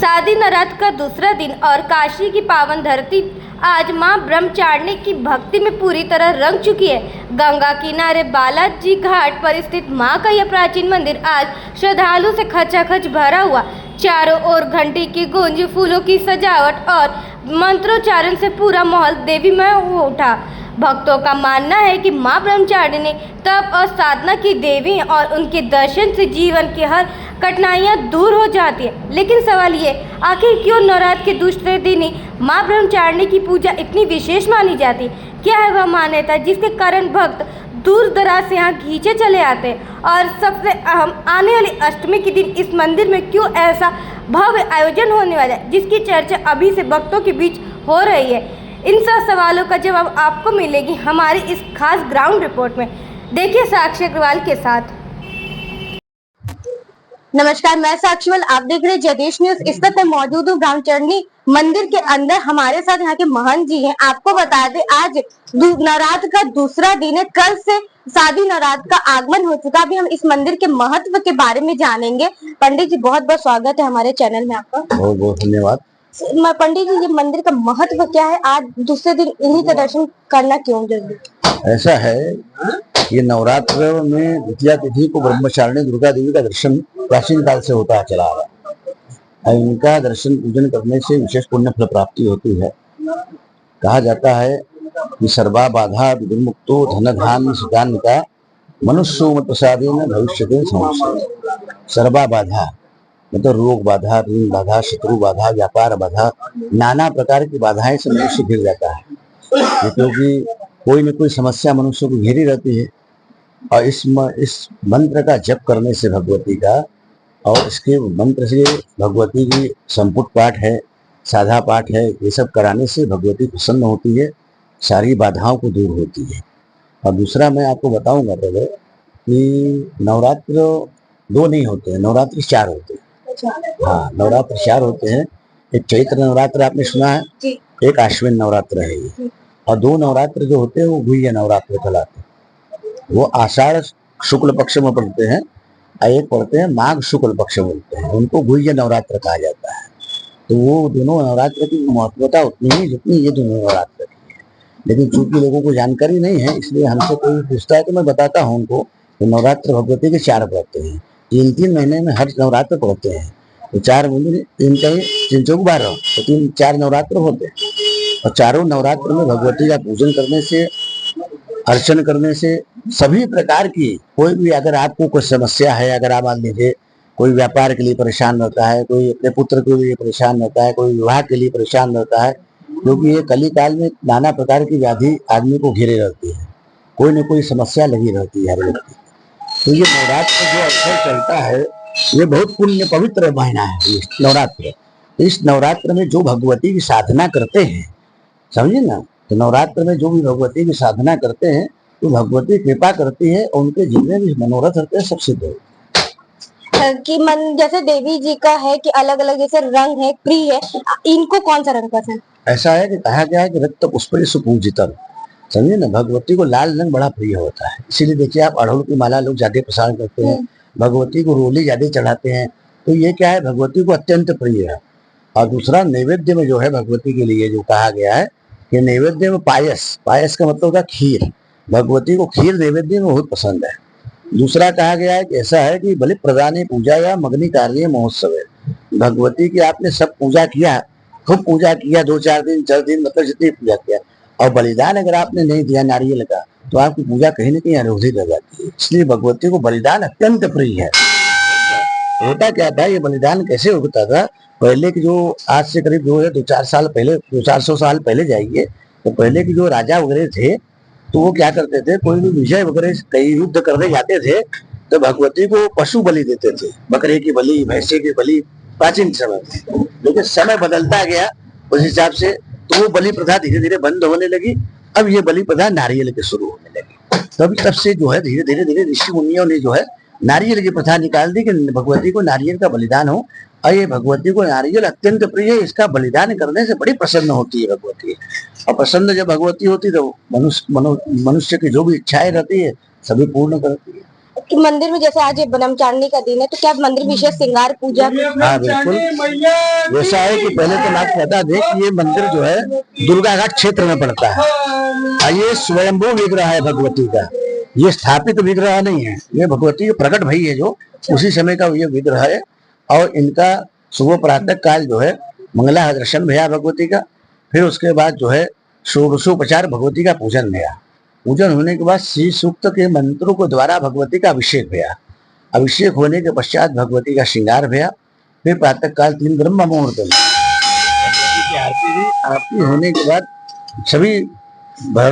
शादी नवरात्र का दूसरा दिन और काशी की पावन धरती आज मां ब्रह्मचारिणी की भक्ति में पूरी तरह रंग चुकी है। गंगा किनारे बालाजी घाट पर स्थित मां का यह प्राचीन मंदिर आज श्रद्धालु से खचाखच भरा हुआ। चारों ओर घंटी की गूंज, फूलों की सजावट और मंत्रोच्चारण से पूरा माहौल देवीमय हो उठा। भक्तों का मानना है कि मां ब्रह्मचारिणी तप और साधना की देवी हैं और उनके दर्शन से जीवन की हर कठिनाइयां दूर हो जाती है। लेकिन सवाल ये, आखिर क्यों नवरात्र के दूसरे दिन ही मां ब्रह्मचारिणी की पूजा इतनी विशेष मानी जाती? क्या है वह मान्यता जिसके कारण भक्त दूर दराज से यहाँ खींचे चले आते हैं? और सबसे अहम, आने वाली अष्टमी के दिन इस मंदिर में क्यों ऐसा भव्य आयोजन होने वाला है जिसकी चर्चा अभी से भक्तों के बीच हो रही है? इन सब सवालों का जवाब आपको मिलेगी हमारी इस खास ग्राउंड रिपोर्ट में। देखिए साक्षी अग्रवाल के साथ। नमस्कार, मैं साक्षी, आप देख रहे हैं जयदेश न्यूज। इस वक्त मैं मौजूद हूँ ब्रह्मचारिणी मंदिर के अंदर। हमारे साथ यहाँ के महंत जी हैं। आपको बता दें, आज नवरात्र का दूसरा दिन है। कल से शादी नवरात्र का आगमन हो चुका। अभी हम इस मंदिर के महत्व के बारे में जानेंगे। पंडित जी, बहुत बहुत स्वागत है हमारे चैनल में आपका। बहुत बहुत धन्यवाद। पंडित जी, ये मंदिर का महत्व क्या है? आज दूसरे दिन इन्हीं का दर्शन करना क्यों जरूरी? ऐसा है, ये नवरात्र में द्वितीया तिथि को ब्रह्मचारिणी दुर्गा देवी का दर्शन प्राचीन काल से होता चला आ रहा है। इनका दर्शन पूजन करने से विशेष पुण्य फल प्राप्ति होती है। कहा जाता है कि सर्वा बाधा विमुक्तो धन धान सुदान्विता मनुष्यो मत प्रसादेन भविष्यते समस्या। सर्वा बाधा मतलब रोग बाधा, ऋण बाधा, शत्रु बाधा, व्यापार बाधा, नाना प्रकार की बाधाएं से मनुष्य घिर जाता है, क्योंकि कोई न कोई समस्या मनुष्य को घेरी रहती है। और इस मंत्र का जप करने से भगवती का, और इसके मंत्र से भगवती की संपुट पाठ है, साधा पाठ है, ये सब कराने से भगवती प्रसन्न होती है, सारी बाधाओं को दूर होती है। और दूसरा मैं आपको बताऊंगा पहले कि नवरात्र दो नहीं होते हैं, नवरात्र 4 होते हैं। हाँ, नवरात्र 4 होते हैं। एक चैत्र नवरात्र आपने सुना है, एक आश्विन नवरात्र है ये, और 2 नवरात्र जो होते हैं वो गुह्य नवरात्र कहलाते हैं। वो आषाढ़ शुक्ल पक्ष में पड़ते हैं और एक पड़ते हैं माघ शुक्ल पक्ष में पड़ते हैं, उनको गुह्य नवरात्र कहा जाता है। तो वो दोनों नवरात्र की महत्वता उतनी ही जितनी ये दोनों नवरात्र की है। लेकिन चूंकि लोगों को जानकारी नहीं है, इसलिए हमसे कोई पूछता है तो मैं बताता हूँ उनको। तो नवरात्र भगवती के 4 पड़ते हैं, 3-3 महीने में हर नवरात्र पड़ते हैं। तो 4 महीने 3 चौक 12, तो 3-4 नवरात्र होते हैं। और चारों नवरात्र में भगवती का पूजन करने से, अर्चन करने से सभी प्रकार की, कोई भी अगर आपको कोई समस्या है, अगर आप मान लीजिए कोई व्यापार के लिए परेशान रहता है, कोई अपने पुत्र के लिए परेशान रहता है, कोई विवाह के लिए परेशान रहता है, क्योंकि ये कली काल में नाना प्रकार की व्याधि आदमी को घेरे रहती है, कोई न कोई समस्या लगी रहती है हर व्यक्ति। तो ये नवरात्र जो अवसर चलता है, ये बहुत पुण्य पवित्र महीना है ये नवरात्र। इस नवरात्र में जो भगवती की साधना करते हैं, समझे ना, तो नवरात्र में जो भी भगवती की साधना करते हैं तो भगवती कृपा करती है और उनके जितने भी मनोरथ होते हैं सब सिद्ध होते हैं। कि मन जैसे देवी जी का है कि अलग अलग जैसे रंग है, प्रिय है, इनको कौन सा रंग पसंद? ऐसा है कि कहा गया है कि रक्त पुष्प सुपूजितम, समझे ना, भगवती को लाल रंग बड़ा प्रिय होता है। इसीलिए देखिए आप अड़हुल की माला लोग ज्यादा पसंद करते हैं, भगवती को रोली ज्यादा चढ़ाते हैं। तो ये क्या है, भगवती को अत्यंत प्रिय है। और दूसरा, नैवेद्य में जो है भगवती के लिए जो कहा गया है कि नैवेद्य में पायस, पायस का मतलब होता है खीर, भगवती को खीर नैवेद्य में बहुत पसंद है। दूसरा कहा गया है कि ऐसा है कि बलि प्रदानी पूजा या मग्नि कार्य महोत्सव है, भगवती की आपने सब पूजा किया, खूब पूजा किया, 2-4 दिन 4 दिन मतलब जितनी पूजा किया, और बलिदान अगर आपने नहीं दिया नारियल का, तो आपकी पूजा कहीं ना कहीं अरोधित हो जाती है। इसलिए भगवती को बलिदान अत्यंत प्रिय है। होता क्या था, ये बलिदान कैसे होता था पहले की, जो आज से करीब 2-4 साल पहले, 200-400 साल पहले जाइए, तो पहले के जो राजा वगैरह थे तो वो क्या करते थे, कोई भी विजय वगैरह कहीं युद्ध करने जाते थे तो भगवती को पशु बलि देते थे, बकरे की बलि, भैंसे की बलि, प्राचीन समय में। लेकिन समय बदलता गया उस हिसाब से, तो वो बलि प्रथा धीरे धीरे बंद होने लगी। अब ये बलि प्रथा नारियल के शुरू होने लगी। तब से जो है धीरे धीरे ऋषि मुनियों ने जो है नारियल की प्रथा निकाल दी कि भगवती को नारियल का बलिदान हो। और ये भगवती को नारियल अत्यंत प्रिय है, इसका बलिदान करने से बड़ी प्रसन्न होती है भगवती। और प्रसन्न जब भगवती होती तो मनुष्य की जो भी इच्छाएं रहती है सभी पूर्ण करती है। कि मंदिर में जैसे आज ब्रह्मचारिणी का दिन है तो क्या मंदिर में विशेष श्रृंगार पूजा? हाँ बिल्कुल, वैसा है कि पहले तो आप बता दें कि ये मंदिर जो है दुर्गा घाट क्षेत्र में पड़ता है और ये स्वयंभू विग्रह है भगवती का। ये स्थापित विग्रह नहीं है, ये भगवती का प्रकट भई है जो उसी समय का ये विग्रह है। और इनका सुबह प्रातः काल जो है मंगला दर्शन भया भगवती का, फिर उसके बाद जो है षोडशोपचार भगवती का पूजन भया। पूजन होने के बाद श्री सूक्त के मंत्रों को द्वारा भगवती का अभिषेक भया। अभिषेक होने के पश्चात भगवती का श्रृंगार भया। फिर प्रातः काल 3 ब्रह्म मुहूर्त में भगवती की आरती हुई। आरती होने के बाद सभी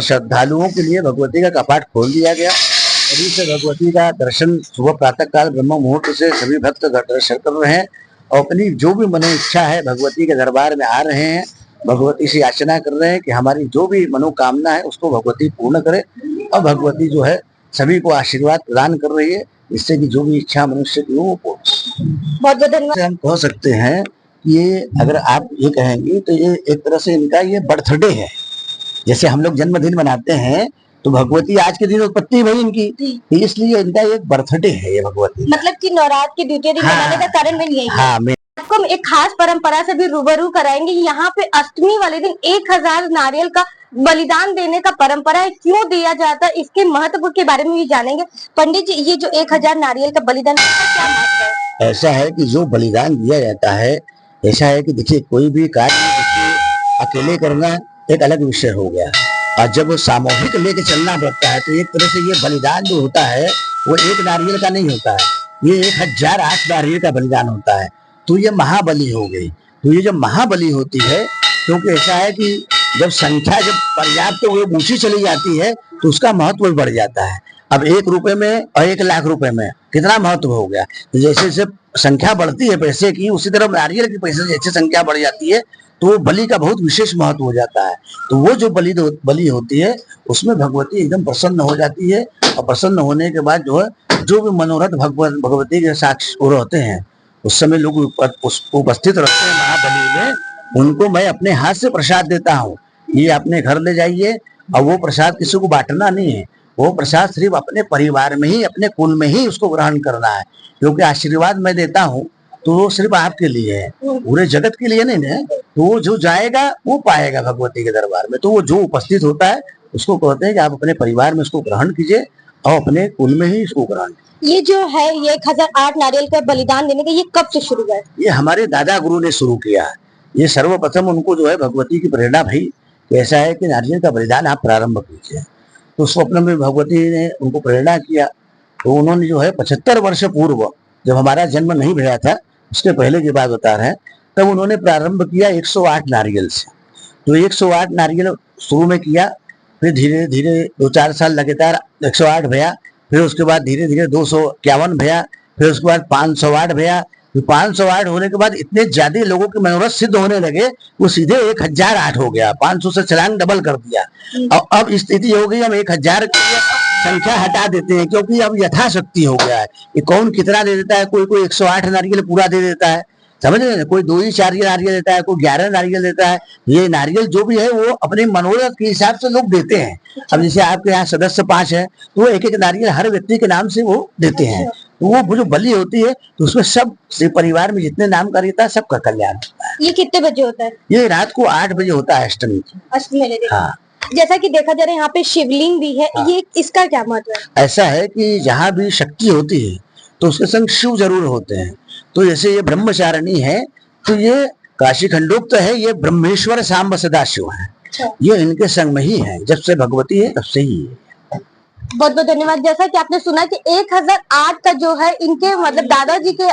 श्रद्धालुओं के लिए भगवती का कपाट खोल दिया गया। अभी से भगवती का दर्शन सुबह प्रातः काल ब्रह्म मुहूर्त से सभी भक्त दर्शन कर रहे हैं और अपनी जो भी मनो इच्छा है भगवती के दरबार में आ रहे हैं। भगवती से याचना कर रहे हैं कि हमारी जो भी मनोकामना है उसको भगवती पूर्ण करे। और भगवती जो है सभी को आशीर्वाद प्रदान कर रही है, इससे कि जो भी इच्छा मनुष्य की हो वो पूर्ण। बहुत बहुत धन्यवाद। हम कह सकते हैं कि ये अगर आप ये कहेंगे तो ये एक तरह से इनका ये बर्थडे है। जैसे हम लोग जन्मदिन मनाते हैं तो भगवती आज के दिन उत्पत्ति हुई इनकी, तो इसलिए इनका एक बर्थडे है ये भगवती। मतलब कि नवरात्र के द्वितीय दिन मनाने का कारण भी यही है। हाँ, आपको हम एक खास परंपरा से भी रूबरू कराएंगे। यहाँ पे अष्टमी वाले दिन 1000 नारियल का बलिदान देने का परंपरा है, क्यों दिया जाता है इसके महत्व के बारे में भी जानेंगे। पंडित जी, ये जो 1000 नारियल का बलिदान का क्या महत्व है? ऐसा है कि जो बलिदान दिया जाता है, ऐसा है कि देखिए कोई भी कार्य अकेले करना एक अलग विषय हो गया और जब सामूहिक लेके चलना पड़ता है तो एक तरह से ये बलिदान जो होता है वो एक नारियल का नहीं होता है, ये 1008 नारियल का बलिदान होता है। तो ये महाबली हो गई। तो ये जब महाबली होती है, क्योंकि ऐसा है कि जब संख्या जब पर्याप्त वो ऊंची चली जाती है तो उसका महत्व भी बढ़ जाता है। अब 1 रुपए में और 1 लाख रुपए में कितना महत्व हो गया। तो जैसे जैसे संख्या बढ़ती है पैसे की, उसी तरह नारियल की पैसे जैसे संख्या बढ़ जाती है तो वो बलि का बहुत विशेष महत्व हो जाता है। तो वो जो बलि होती है उसमें भगवती एकदम प्रसन्न हो जाती है और प्रसन्न होने के बाद जो है जो भी मनोरथ भगवती के साक्ष रहते हैं उस समय लोग उपस्थित रहते हैं महाबली में, उनको मैं अपने हाथ से प्रसाद देता हूँ। ये अपने घर ले जाइए और वो प्रसाद किसी को बांटना नहीं है, वो प्रसाद सिर्फ अपने परिवार में ही अपने कुल में ही उसको ग्रहण करना है। क्योंकि आशीर्वाद मैं देता हूँ तो वो सिर्फ आपके लिए है, पूरे जगत के लिए नहीं है। तो वो जो जाएगा वो पाएगा भगवती के दरबार में। तो वो जो उपस्थित होता है उसको कहते हैं कि आप अपने परिवार में उसको ग्रहण कीजिए और अपने कुल में ही इसको ग्रहण कीजिए। ये जो है ये 1008 नारियल का बलिदान देने का ये कब से शुरू हुआ है? ये हमारे दादा गुरु ने शुरू किया। ये सर्वप्रथम उनको जो है भगवती की प्रेरणा भई कि ऐसा है कि नारियल का बलिदान आप प्रारंभ कीजिए। तो स्वप्न में भगवती ने उनको प्रेरणा किया। तो उन्होंने जो है 75 वर्ष पूर्व जब हमारा जन्म नहीं भया था उसके पहले की बात बता रहे हैं, तब उन्होंने प्रारंभ किया 108 नारियल से। तो 108 नारियल शुरू में किया, फिर धीरे धीरे 2-4 साल लगातार 108 भया, फिर उसके बाद धीरे धीरे 251 भया, फिर उसके बाद 508 भया। 508 होने के बाद इतने ज्यादा लोगों के मनोरथ सिद्ध होने लगे वो सीधे 1008 हो गया। 500 से छलांग डबल कर दिया और अब स्थिति हो गई हम 1000 संख्या हटा देते हैं क्योंकि अब यथाशक्ति हो गया है। ये कौन कितना दे देता है, कोई 108 नारियल पूरा दे देता है, समझ रहे हैं, कोई 2 ही 4 नारियल देता है, कोई 11 नारियल देता है। ये नारियल जो भी है वो अपने मनोरथ के हिसाब से लोग देते हैं। अब जैसे आपके यहाँ सदस्य 5 है तो वो 1-1 नारियल हर व्यक्ति के नाम से वो देते हैं। तो वो जो बलि होती है तो उसमें सब परिवार में जितने नाम का रहता है सबका कल्याण होता है। ये कितने बजे होता है? ये रात को 8 बजे होता है अष्टमी की। अष्टमी। हाँ, जैसा कि देखा जा रहा है यहाँ पे शिवलिंग भी है। हाँ। ये इसका क्या महत्व है? ऐसा है कि जहाँ भी शक्ति होती है तो उसके संग शिव जरूर होते हैं। तो जैसे ये ब्रह्मचारिणी है तो ये काशी खंडोक्त है, ये ब्रह्मेश्वर सांब सदाशिव है। ये इनके संग में ही है, जब से भगवती है तब से ही है। बहुत बहुत धन्यवाद। जैसा कि आपने सुना कि 1008 का जो है इनके मतलब दादाजी के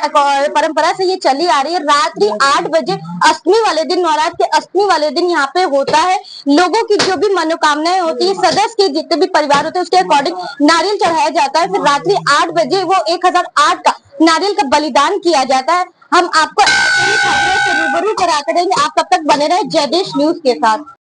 परंपरा से ये चली आ रही है। रात्रि 8 बजे अष्टमी वाले दिन, नवरात्र के अष्टमी वाले दिन यहाँ पे होता है। लोगों की जो भी मनोकामनाएं होती है, सदस्य के जितने भी परिवार होते हैं उसके अकॉर्डिंग नारियल चढ़ाया जाता है। फिर रात्रि 8 बजे वो 1008 का नारियल का बलिदान किया जाता है। हम आपको खबरों से रूबरू कराते रहेंगे। आप तब तक बने रहे जय देश न्यूज के साथ।